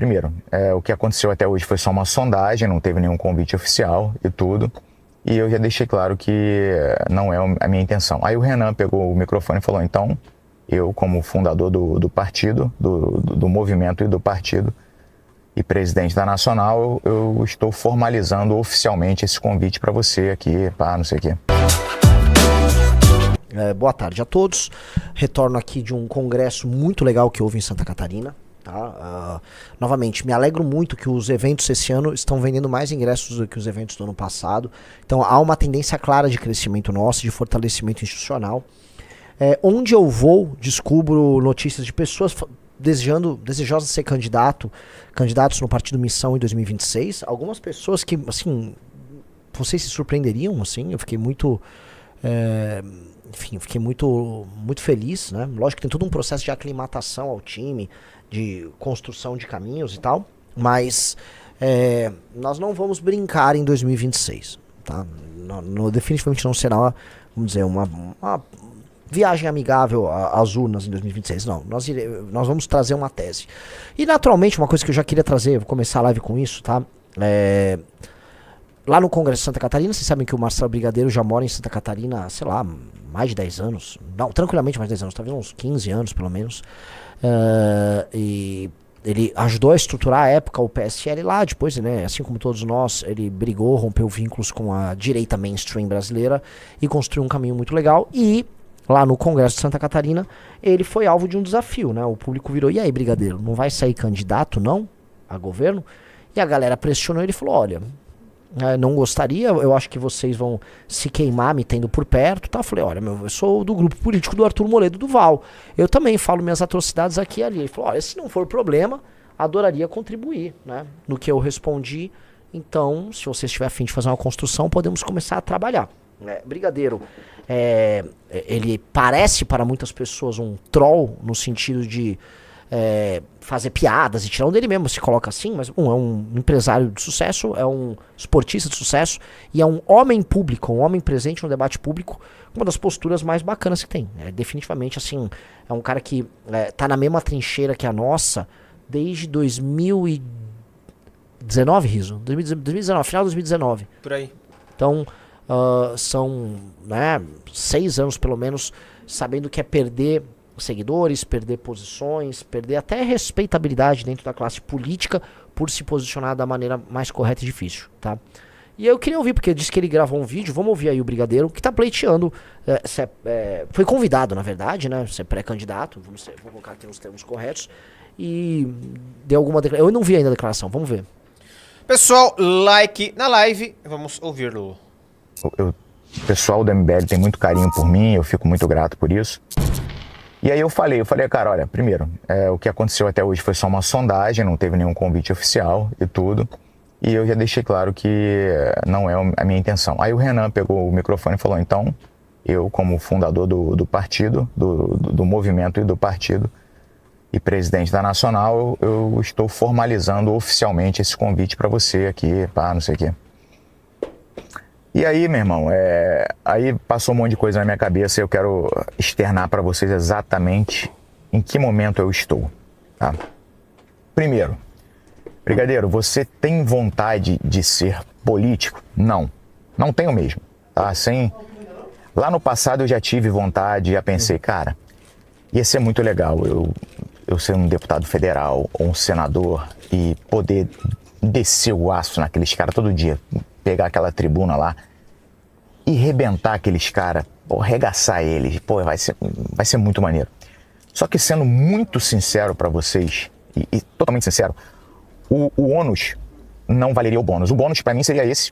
primeiro, o que aconteceu até hoje foi só uma sondagem, não teve nenhum convite oficial e tudo. E eu já deixei claro que não é a minha intenção. Aí o Renan pegou o microfone e falou, então, eu como fundador do partido, do movimento e do partido, e presidente da Nacional, eu estou formalizando oficialmente esse convite para você aqui, pá, não sei o quê. Boa tarde a todos. Retorno aqui de um congresso muito legal que houve em Santa Catarina. Tá? Novamente, me alegro muito que os eventos esse ano estão vendendo mais ingressos do que os eventos do ano passado. Então há uma tendência clara de crescimento nosso, de fortalecimento institucional. Onde eu vou, descubro notícias de pessoas desejosas de ser candidatos no Partido Missão em 2026. Algumas pessoas que, assim, vocês se surpreenderiam, assim, eu fiquei muito... Enfim, eu fiquei muito feliz, né? Lógico que tem todo um processo de aclimatação ao time, de construção de caminhos e tal, mas nós não vamos brincar em 2026, tá? Definitivamente não será, vamos dizer, uma viagem amigável às urnas em 2026, não. Nós vamos trazer uma tese. E naturalmente, uma coisa que eu já queria trazer, vou começar a live com isso, tá? Lá no Congresso de Santa Catarina, vocês sabem que o Marcelo Brigadeiro já mora em Santa Catarina, sei lá, mais de 10 anos. Não, tranquilamente mais de 10 anos, talvez uns 15 anos pelo menos. E ele ajudou a estruturar à época o PSL lá, depois, né, assim como todos nós, ele brigou, rompeu vínculos com a direita mainstream brasileira e construiu um caminho muito legal. E lá no Congresso de Santa Catarina, ele foi alvo de um desafio, né? O público virou, e aí, Brigadeiro, não vai sair candidato, não, a governo? E a galera pressionou ele e falou, olha... não gostaria, eu acho que vocês vão se queimar me tendo por perto, tá? Eu falei, olha, eu sou do grupo político do Arthur Moledo Duval, eu também falo minhas atrocidades aqui e ali. Ele falou, olha, se não for problema, adoraria contribuir, né? No que eu respondi, então, se você estiver a fim de fazer uma construção, podemos começar a trabalhar. Brigadeiro, ele parece para muitas pessoas um troll, no sentido de fazer piadas e tirar um dele mesmo, se coloca assim, mas é um empresário de sucesso, é um esportista de sucesso e é um homem público, um homem presente no debate público, uma das posturas mais bacanas que tem. Definitivamente, assim, é um cara que tá na mesma trincheira que a nossa desde 2019, Riso? 2019, final de 2019. Por aí. Então, são 6 anos pelo menos, sabendo que é perder seguidores, perder posições, perder até respeitabilidade dentro da classe política por se posicionar da maneira mais correta e difícil, tá? E eu queria ouvir, porque disse que ele gravou um vídeo, vamos ouvir aí o Brigadeiro, que tá pleiteando, foi convidado, na verdade, né, ser pré-candidato, vou colocar aqui nos termos corretos, e deu alguma declaração, eu não vi ainda a declaração, vamos ver. Pessoal, like na live, vamos ouvi-lo. O pessoal do MBL tem muito carinho por mim, eu fico muito grato por isso. E aí eu falei, cara, olha, primeiro, o que aconteceu até hoje foi só uma sondagem, não teve nenhum convite oficial e tudo. E eu já deixei claro que não é a minha intenção. Aí o Renan pegou o microfone e falou, então, eu como fundador do partido, do movimento e do partido, e presidente da Nacional, eu estou formalizando oficialmente esse convite para você aqui, pá, não sei o quê. E aí, meu irmão, aí passou um monte de coisa na minha cabeça e eu quero externar para vocês exatamente em que momento eu estou, tá? Primeiro, Brigadeiro, você tem vontade de ser político? Não, não tenho mesmo, tá? Lá no passado eu já tive vontade, já pensei, cara, ia ser muito legal eu ser um deputado federal ou um senador e poder descer o aço naqueles caras todo dia, pegar aquela tribuna lá e rebentar aqueles caras, arregaçar eles, vai ser muito maneiro. Só que sendo muito sincero para vocês, e totalmente sincero, o ônus não valeria o bônus. O bônus para mim seria esse.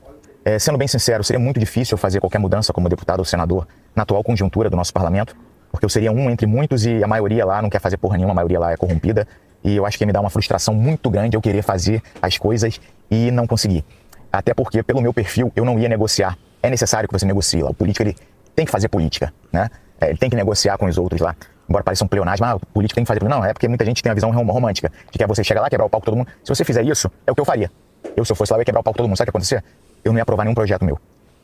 Sendo bem sincero, seria muito difícil eu fazer qualquer mudança como deputado ou senador na atual conjuntura do nosso parlamento, porque eu seria um entre muitos e a maioria lá não quer fazer porra nenhuma, a maioria lá é corrompida. E eu acho que ia me dar uma frustração muito grande eu querer fazer as coisas e não conseguir. Até porque, pelo meu perfil, eu não ia negociar. É necessário que você negocie lá. O político, ele tem que fazer política, né? Ele tem que negociar com os outros lá. Embora pareça um pleonasmo, o político tem que fazer... Não, é porque muita gente tem a visão romântica de que você chega lá, quebrar o pau com todo mundo. Se você fizer isso, é o que eu faria. Se eu fosse lá, eu ia quebrar o pau com todo mundo. Sabe o que ia acontecer? Eu não ia aprovar nenhum projeto meu.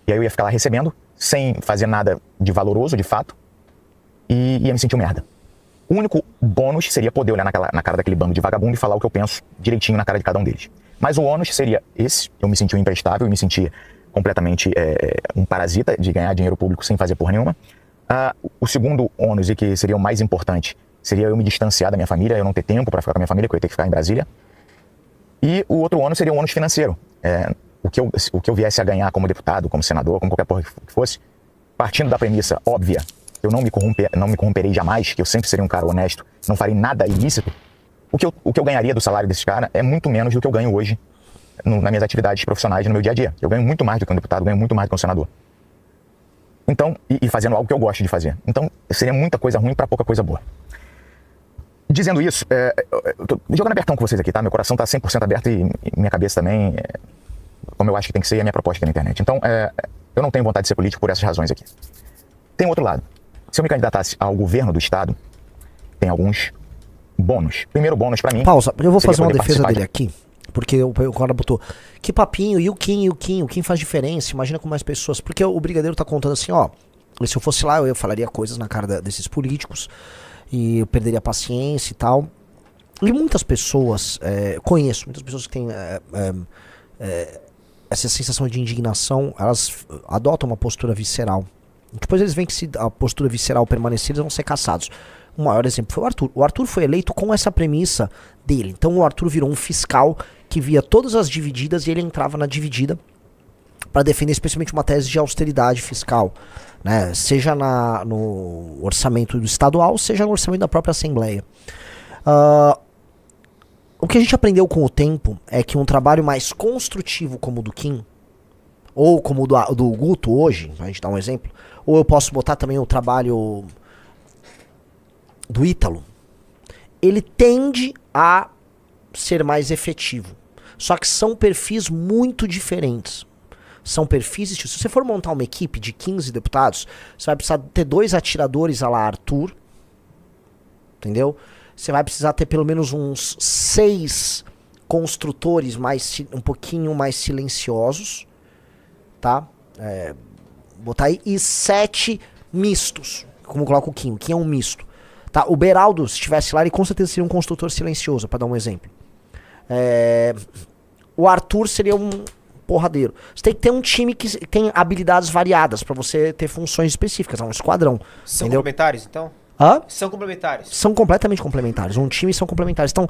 E aí eu ia ficar lá recebendo, sem fazer nada de valoroso, de fato, e ia me sentir um merda. O único bônus seria poder olhar na cara daquele bando de vagabundo e falar o que eu penso direitinho na cara de cada um deles. Mas o ônus seria esse, eu me senti um imprestável, eu me senti completamente um parasita de ganhar dinheiro público sem fazer porra nenhuma. O segundo ônus, e que seria o mais importante, seria eu me distanciar da minha família, eu não ter tempo para ficar com a minha família, que eu ia ter que ficar em Brasília. E o outro ônus seria o ônus financeiro. O que eu viesse a ganhar como deputado, como senador, como qualquer porra que fosse, partindo da premissa óbvia, eu não me corromperei jamais, que eu sempre serei um cara honesto, não farei nada ilícito, o que eu ganharia do salário desses caras é muito menos do que eu ganho hoje nas minhas atividades profissionais no meu dia a dia. Eu ganho muito mais do que um deputado, ganho muito mais do que um senador. Então, e fazendo algo que eu gosto de fazer. Então, seria muita coisa ruim pra pouca coisa boa. Dizendo isso, eu tô jogando abertão com vocês aqui, tá? Meu coração tá 100% aberto e minha cabeça também, como eu acho que tem que ser, e a minha proposta aqui na internet. Então, eu não tenho vontade de ser político por essas razões aqui. Tem outro lado. Se eu me candidatasse ao governo do estado, tem alguns bônus. Primeiro bônus pra mim... Pausa, eu vou fazer uma defesa dele aqui, porque o cara botou, que papinho, e o Kim faz diferença, imagina com mais pessoas, porque o Brigadeiro tá contando assim, ó, se eu fosse lá, eu falaria coisas na cara desses políticos, e eu perderia a paciência e tal. E muitas pessoas, conheço, muitas pessoas que têm essa sensação de indignação, elas adotam uma postura visceral. Depois eles veem que se a postura visceral permanecer, eles vão ser caçados. O maior exemplo foi o Arthur. O Arthur foi eleito com essa premissa dele. Então o Arthur virou um fiscal que via todas as divididas e ele entrava na dividida para defender especialmente uma tese de austeridade fiscal, né? Seja no orçamento do estadual, seja no orçamento da própria Assembleia. O que a gente aprendeu com o tempo é que um trabalho mais construtivo como o do Kim, ou como o do Guto hoje, a gente dá um exemplo, ou eu posso botar também o trabalho do Ítalo, ele tende a ser mais efetivo. Só que são perfis muito diferentes. São perfis, se você for montar uma equipe de 15 deputados, você vai precisar ter 2 atiradores à la Arthur, entendeu? Você vai precisar ter pelo menos uns 6 construtores um pouquinho mais silenciosos, tá? Botar aí, e 7 mistos, como coloca o Kim. O Kim é um misto. Tá? O Beraldo, se estivesse lá, ele com certeza seria um construtor silencioso, para dar um exemplo. O Arthur seria um porradeiro. Você tem que ter um time que tem habilidades variadas para você ter funções específicas, é um esquadrão. São entendeu? complementares, então? Hã? São complementares. São completamente complementares. Um time são complementares. Então,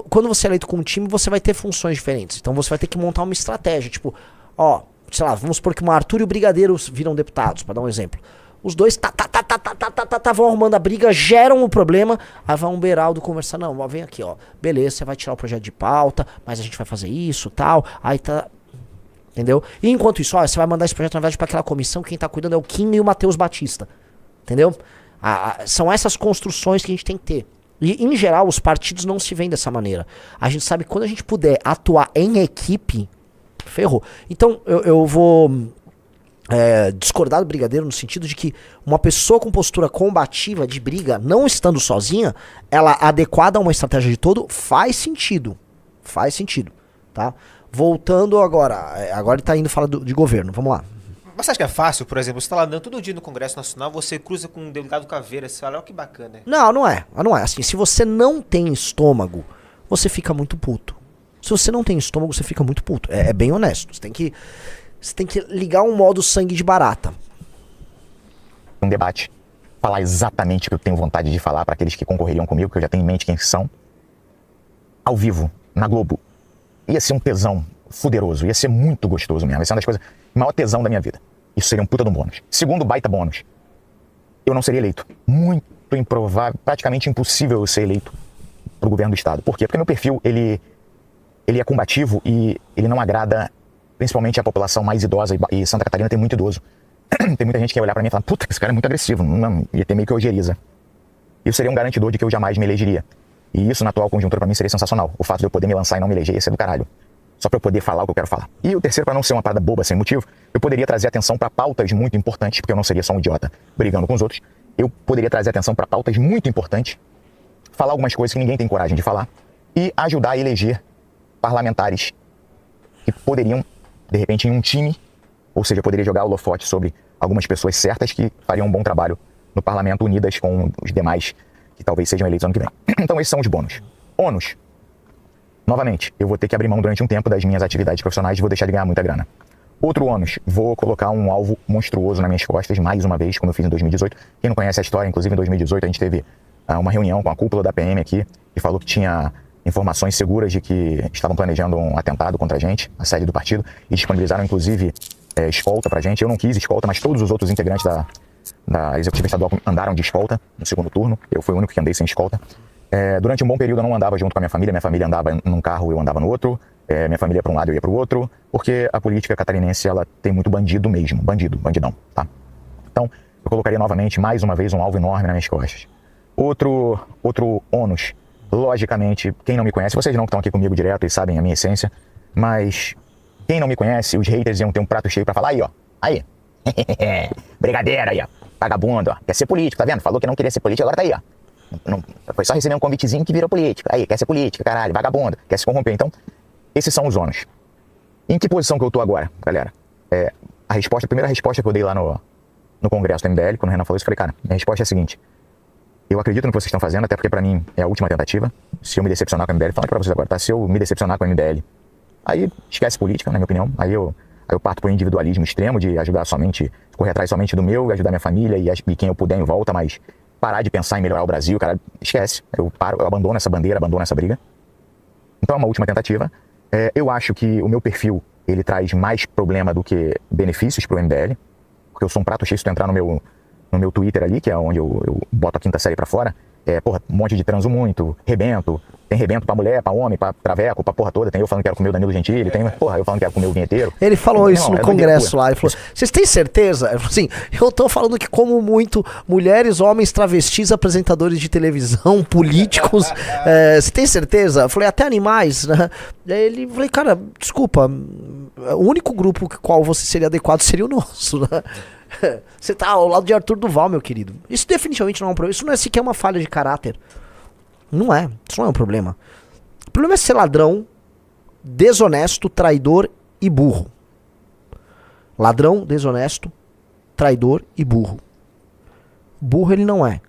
quando você é eleito com um time, você vai ter funções diferentes. Então você vai ter que montar uma estratégia. Tipo, ó, sei lá, vamos supor que o Arthur e o Brigadeiro viram deputados, para dar um exemplo. Os dois vão arrumando a briga, geram o problema, aí vai um Beraldo conversar, não, vem aqui, ó, beleza, você vai tirar o projeto de pauta, mas a gente vai fazer isso, tal, aí tá, entendeu? E enquanto isso, ó, você vai mandar esse projeto, na verdade, pra aquela comissão, quem tá cuidando é o Kim e o Matheus Batista, entendeu? São essas construções que a gente tem que ter. E, em geral, os partidos não se veem dessa maneira. A gente sabe que quando a gente puder atuar em equipe, ferrou. Então, eu vou... discordar do Brigadeiro no sentido de que uma pessoa com postura combativa de briga, não estando sozinha, ela adequada a uma estratégia de todo, faz sentido, tá? Voltando agora ele tá indo falar de governo, vamos lá. Mas você acha que é fácil, por exemplo, você tá lá andando todo dia no Congresso Nacional, você cruza com um delegado Caveira, você fala, ó, que bacana. Não é assim, se você não tem estômago, você fica muito puto. Se você não tem estômago, você fica muito puto, é bem honesto, você tem que ligar um modo sangue de barata. Um debate, falar exatamente o que eu tenho vontade de falar para aqueles que concorreriam comigo, que eu já tenho em mente quem são, ao vivo, na Globo, ia ser um tesão fuderoso, ia ser muito gostoso mesmo, ia ser uma das coisas, maior tesão da minha vida. Isso seria um puta de um bônus. Segundo baita bônus, eu não seria eleito. Muito improvável, praticamente impossível eu ser eleito pro governo do estado. Por quê? Porque meu perfil, ele é combativo e ele não agrada principalmente a população mais idosa, e Santa Catarina tem muito idoso. Tem muita gente que ia olhar pra mim e falar, puta, esse cara é muito agressivo, não, ia ter meio que ojeriza. Isso seria um garantidor de que eu jamais me elegeria. E isso, na atual conjuntura, pra mim, seria sensacional. O fato de eu poder me lançar e não me eleger, ia ser do caralho. Só pra eu poder falar o que eu quero falar. E o terceiro, pra não ser uma parada boba, sem motivo, eu poderia trazer atenção pra pautas muito importantes, porque eu não seria só um idiota brigando com os outros. Eu poderia trazer atenção pra pautas muito importantes, falar algumas coisas que ninguém tem coragem de falar, e ajudar a eleger parlamentares que poderiam, de repente, em um time, ou seja, eu poderia jogar o holofote sobre algumas pessoas certas que fariam um bom trabalho no parlamento, unidas com os demais que talvez sejam eleitos ano que vem. Então esses são os bônus. Ônus. Novamente, eu vou ter que abrir mão durante um tempo das minhas atividades profissionais e vou deixar de ganhar muita grana. Outro ônus, vou colocar um alvo monstruoso nas minhas costas, mais uma vez, como eu fiz em 2018. Quem não conhece a história, inclusive em 2018 a gente teve uma reunião com a cúpula da PM aqui, que falou que tinha informações seguras de que estavam planejando um atentado contra a gente, a sede do partido, e disponibilizaram inclusive escolta pra gente. Eu não quis escolta, mas todos os outros integrantes da executiva estadual andaram de escolta no segundo turno. Eu fui o único que andei sem escolta. Durante um bom período eu não andava junto com a minha família andava num carro, eu andava no outro. Minha família ia para um lado, eu ia para o outro, porque a política catarinense, ela tem muito bandido mesmo, bandidão, tá? Então, eu colocaria novamente, mais uma vez, um alvo enorme nas minhas costas. Outro ônus, logicamente, quem não me conhece, vocês não que estão aqui comigo direto e sabem a minha essência, mas quem não me conhece, os haters iam ter um prato cheio para falar, aí, ó, aí, brigadeiro aí, ó, vagabundo, ó, quer ser político, tá vendo? Falou que não queria ser político, agora tá aí, ó. Não, foi só receber um convitezinho que virou político, aí, quer ser político, caralho, vagabundo, quer se corromper, então... Esses são os ônus. Em que posição que eu tô agora, galera? A primeira resposta que eu dei lá no congresso do MBL, quando o Renan falou isso, eu falei, cara, minha resposta é a seguinte. Eu acredito no que vocês estão fazendo, até porque pra mim é a última tentativa. Se eu me decepcionar com o MBL, falando pra vocês agora, tá? Se eu me decepcionar com o MBL, aí esquece política, na minha opinião. Aí eu parto pro individualismo extremo de ajudar somente, correr atrás somente do meu, ajudar minha família e quem eu puder em volta, mas parar de pensar em melhorar o Brasil, cara, esquece. Eu abandono essa bandeira, abandono essa briga. Então é uma última tentativa. Eu acho que o meu perfil, ele traz mais problema do que benefícios pro MBL, porque eu sou um prato cheio. Se tu entrar no meu Twitter ali, que é onde eu boto a quinta série pra fora, um monte de transo muito, rebento, tem rebento pra mulher, pra homem, pra traveco, pra porra toda, tem eu falando que quero comer o Danilo Gentili, tem eu falando que quero comer o vinheteiro. Ele falou isso no congresso lá, ele falou, vocês têm certeza? Ele falou assim, eu tô falando que como muito mulheres, homens, travestis, apresentadores de televisão, políticos, você tem certeza? Eu falei, até animais, né? Daí ele, falei, cara, desculpa, o único grupo com o qual você seria adequado seria o nosso, né? Você tá ao lado de Arthur Duval, meu querido. Isso definitivamente não é um problema. Isso não é sequer uma falha de caráter. Não é. Isso não é um problema. O problema é ser ladrão, desonesto, traidor e burro. Ladrão, desonesto, traidor e burro. Burro ele não é.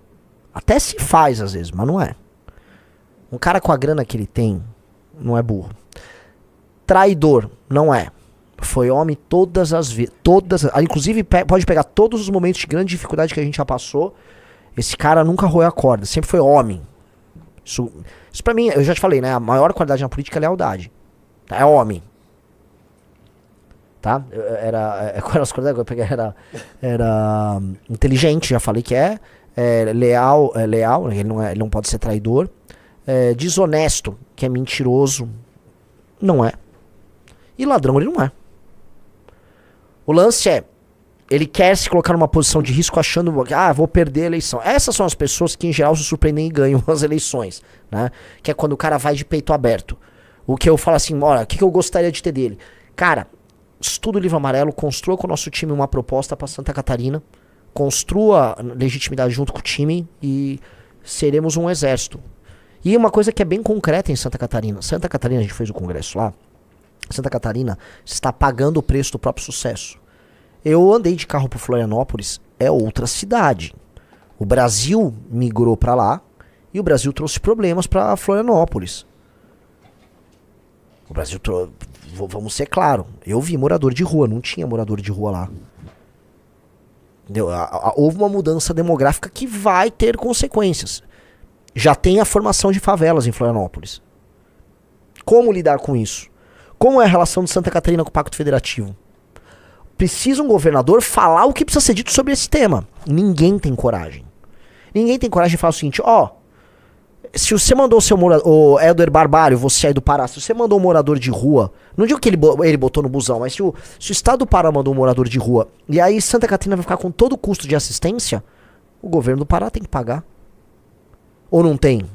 Até se faz às vezes, mas não é. Um cara com a grana que ele tem não é burro. Traidor não é. Foi homem todas as vezes. Inclusive, pode pegar todos os momentos de grande dificuldade que a gente já passou. Esse cara nunca roeu a corda. Sempre foi homem. Isso pra mim, eu já te falei, né? A maior qualidade na política é lealdade. Tá? É homem. Tá? Qual era as qualidades que eu peguei? Era inteligente, já falei que é. Leal, ele não pode ser traidor. Desonesto, que é mentiroso. Não é. E ladrão ele não é. O lance é, ele quer se colocar numa posição de risco achando, vou perder a eleição. Essas são as pessoas que em geral se surpreendem e ganham as eleições, né? Que é quando o cara vai de peito aberto. O que eu falo assim, olha, o que eu gostaria de ter dele? Cara, estuda o livro amarelo, construa com o nosso time uma proposta para Santa Catarina, construa legitimidade junto com o time e seremos um exército. E uma coisa que é bem concreta em Santa Catarina. Santa Catarina, a gente fez o congresso lá. Santa Catarina está pagando o preço do próprio sucesso. Eu andei de carro para Florianópolis, é outra cidade. O Brasil migrou para lá e o Brasil trouxe problemas para Florianópolis. O Brasil vamos ser claro, eu vi morador de rua, não tinha morador de rua lá. Entendeu? Houve uma mudança demográfica que vai ter consequências. Já tem a formação de favelas em Florianópolis. Como lidar com isso? Como é a relação de Santa Catarina com o Pacto Federativo? Precisa um governador falar o que precisa ser dito sobre esse tema. Ninguém tem coragem. Ninguém tem coragem de falar o seguinte, se você mandou o Helder Barbalho, você aí do Pará, se você mandou um morador de rua, não digo que ele botou no busão, mas se o estado do Pará mandou um morador de rua, e aí Santa Catarina vai ficar com todo o custo de assistência, o governo do Pará tem que pagar. Ou não tem?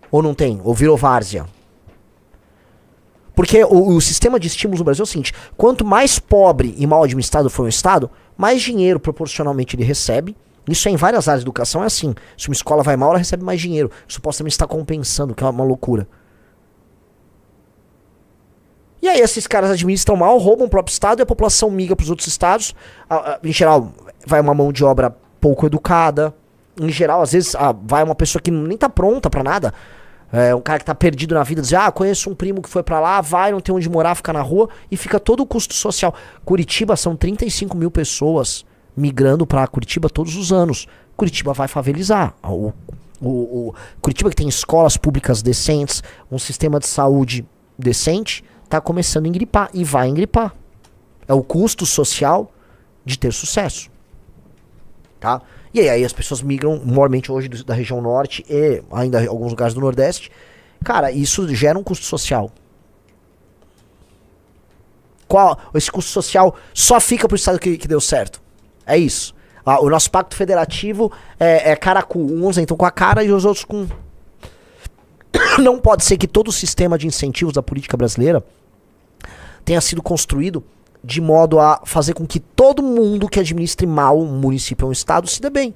Ou não tem? Ou virou várzea? Porque o sistema de estímulos no Brasil é o seguinte, quanto mais pobre e mal administrado for um estado, mais dinheiro proporcionalmente ele recebe. Isso é em várias áreas de educação, é assim. Se uma escola vai mal, ela recebe mais dinheiro. Supostamente está compensando, que é uma loucura. E aí esses caras administram mal, roubam o próprio estado e a população migra para os outros estados. Em geral, vai uma mão de obra pouco educada. em geral, às vezes vai uma pessoa que nem tá pronta pra nada. Um cara que tá perdido na vida, diz, conheço um primo que foi pra lá, vai, não tem onde morar, fica na rua, e fica todo o custo social. Curitiba são 35 mil pessoas migrando pra Curitiba todos os anos. Curitiba vai favelizar. Curitiba, que tem escolas públicas decentes, um sistema de saúde decente, tá começando a engripar, e vai engripar. É o custo social de ter sucesso. Tá? E aí as pessoas migram, normalmente hoje da região norte e ainda alguns lugares do nordeste. Cara, isso gera um custo social. Esse custo social só fica pro estado que deu certo. É isso. O nosso pacto federativo é cara com uns entram com a cara e os outros com... Não pode ser que todo o sistema de incentivos da política brasileira tenha sido construído de modo a fazer com que todo mundo que administre mal um município ou um estado se dê bem.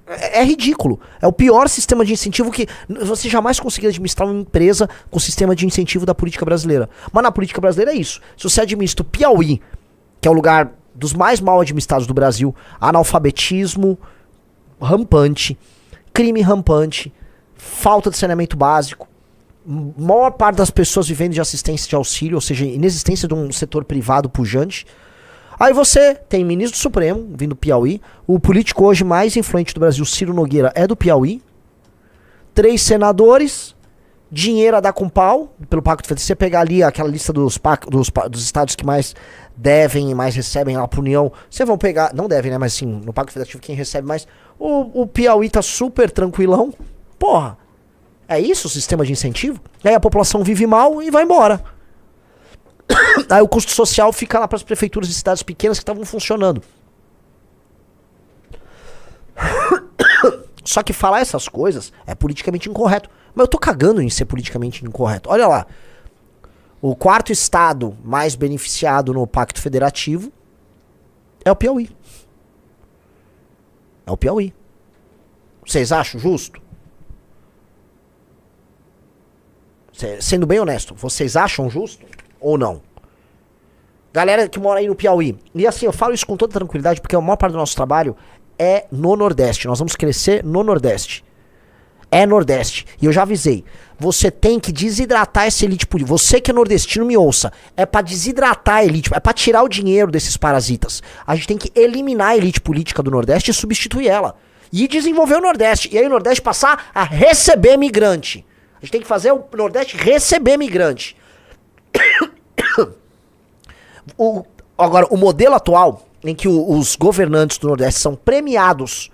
É ridículo. É o pior sistema de incentivo que você jamais conseguiria administrar uma empresa com o sistema de incentivo da política brasileira. Mas na política brasileira é isso. Se você administra o Piauí, que é o lugar dos mais mal administrados do Brasil, analfabetismo rampante, crime rampante, falta de saneamento básico, maior parte das pessoas vivendo de assistência de auxílio, ou seja, inexistência de um setor privado pujante. Aí você tem ministro do Supremo, vindo do Piauí, o político hoje mais influente do Brasil, Ciro Nogueira, é do Piauí, 3 senadores, dinheiro a dar com pau, pelo Pacto Federativo. Você pegar ali aquela lista dos estados que mais devem e mais recebem lá pra União, vocês vão pegar, não devem, né, mas sim, no Pacto Federativo quem recebe mais, o Piauí tá super tranquilão, porra. É isso o sistema de incentivo? Aí a população vive mal e vai embora. Aí o custo social fica lá para as prefeituras de cidades pequenas que estavam funcionando. Só que falar essas coisas é politicamente incorreto. Mas eu tô cagando em ser politicamente incorreto. Olha lá. O 4º estado mais beneficiado no Pacto Federativo é o Piauí. É o Piauí. Vocês acham justo? Sendo bem honesto, vocês acham justo ou não? Galera que mora aí no Piauí. E assim, eu falo isso com toda tranquilidade porque a maior parte do nosso trabalho é no Nordeste. Nós vamos crescer no Nordeste. É Nordeste. E eu já avisei. Você tem que desidratar essa elite política. Você que é nordestino, me ouça. É pra desidratar a elite. É pra tirar o dinheiro desses parasitas. A gente tem que eliminar a elite política do Nordeste e substituir ela. E desenvolver o Nordeste. E aí o Nordeste passar a receber migrante. A gente tem que fazer o Nordeste receber migrante. Agora, o modelo atual, em que os governantes do Nordeste são premiados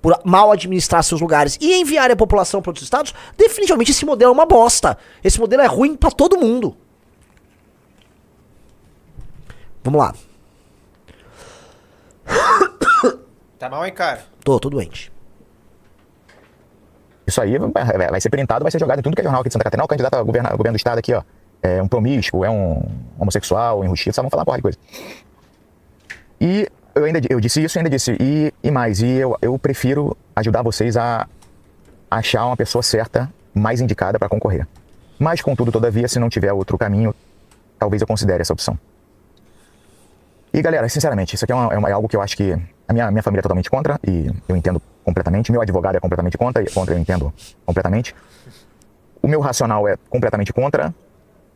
por mal administrar seus lugares e enviar a população para outros estados, definitivamente esse modelo é uma bosta. Esse modelo é ruim para todo mundo. Vamos lá. Tá mal, hein, cara? Tô doente. Isso aí vai ser printado, vai ser jogado em tudo que é jornal aqui de Santa Catarina. O candidato ao governo do estado aqui, ó, é um promíscuo, é um homossexual, enrustido, só vão falar uma porra de coisa. E eu disse isso e ainda disse, e mais, eu prefiro ajudar vocês a achar uma pessoa certa, mais indicada para concorrer. Mas, contudo, todavia, se não tiver outro caminho, talvez eu considere essa opção. E, galera, sinceramente, isso aqui é algo que eu acho que a minha família é totalmente contra, e eu entendo completamente. Meu advogado é completamente contra eu entendo completamente. O meu racional é completamente contra.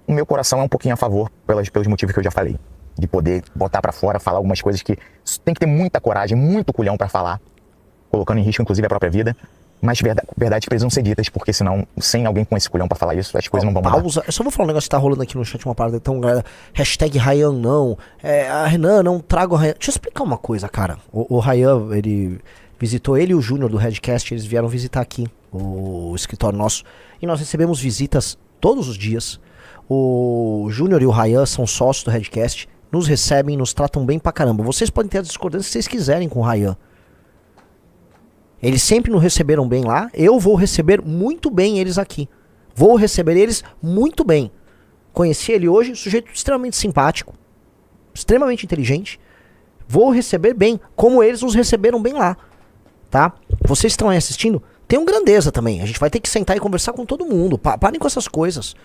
O meu coração é um pouquinho a favor pelos motivos que eu já falei. De poder botar pra fora, falar algumas coisas que tem que ter muita coragem, muito culhão pra falar, colocando em risco, inclusive, a própria vida. Mas verdades precisam ser ditas, porque senão, sem alguém com esse culhão pra falar isso, as coisas não vão mudar. Pausa. Eu só vou falar um negócio que tá rolando aqui no chat, uma parada tão... Hashtag Ryan não. Renan, não traga o Ryan. Deixa eu explicar uma coisa, cara. O Ryan, ele visitou, ele e o Júnior do Redcast, eles vieram visitar aqui o escritório nosso. E nós recebemos visitas todos os dias. O Júnior e o Ryan são sócios do Redcast, nos recebem, nos tratam bem pra caramba. Vocês podem ter as discordâncias que vocês quiserem com o Ryan. Eles sempre nos receberam bem lá. Eu vou receber muito bem eles aqui. Vou receber eles muito bem. Conheci ele hoje, sujeito extremamente simpático, extremamente inteligente. Vou receber bem, como eles nos receberam bem lá. Tá? Vocês estão aí assistindo? Tenham grandeza também. A gente vai ter que sentar e conversar com todo mundo. Parem com essas coisas.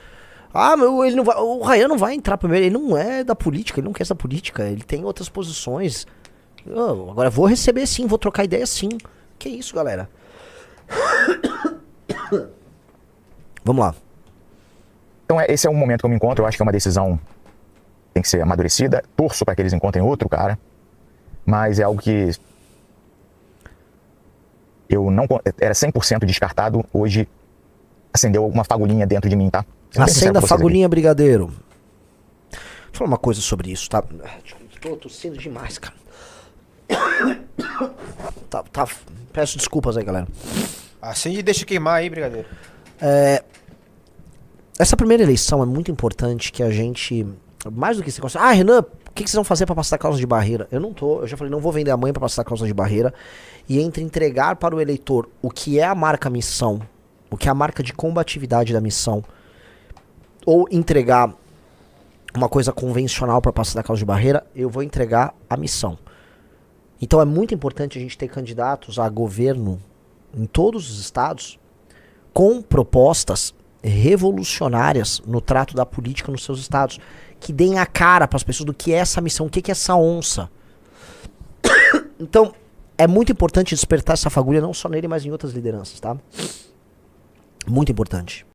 Ele não vai, o Ryan não vai entrar primeiro. Ele não é da política, ele não quer essa política. Ele tem outras posições. Agora vou receber sim, vou trocar ideia sim. Que isso, galera? Vamos lá. Então esse é um momento que eu me encontro, eu acho que é uma decisão que tem que ser amadurecida. Torço para que eles encontrem outro cara, mas é algo que eu não era 100% descartado, hoje acendeu alguma fagulhinha dentro de mim, tá? Acenda a fagulhinha, brigadeiro. Deixa eu falar uma coisa sobre isso, tá? Tô tossindo demais, cara. Tá. Peço desculpas aí, galera. Acende e deixa queimar aí, brigadeiro. Essa primeira eleição é muito importante que a gente, mais do que se considera, Renan, o que vocês vão fazer pra passar a cláusula de barreira? Eu já falei, não vou vender a mãe pra passar a cláusula de barreira. E entre entregar para o eleitor o que é a marca missão, o que é a marca de combatividade da missão, ou entregar uma coisa convencional para passar da cláusula de barreira, eu vou entregar a missão. Então é muito importante a gente ter candidatos a governo em todos os estados com propostas revolucionárias no trato da política nos seus estados, que deem a cara para as pessoas do que é essa missão, o que é essa onça. Então, é muito importante despertar essa fagulha não só nele, mas em outras lideranças, tá? Muito importante.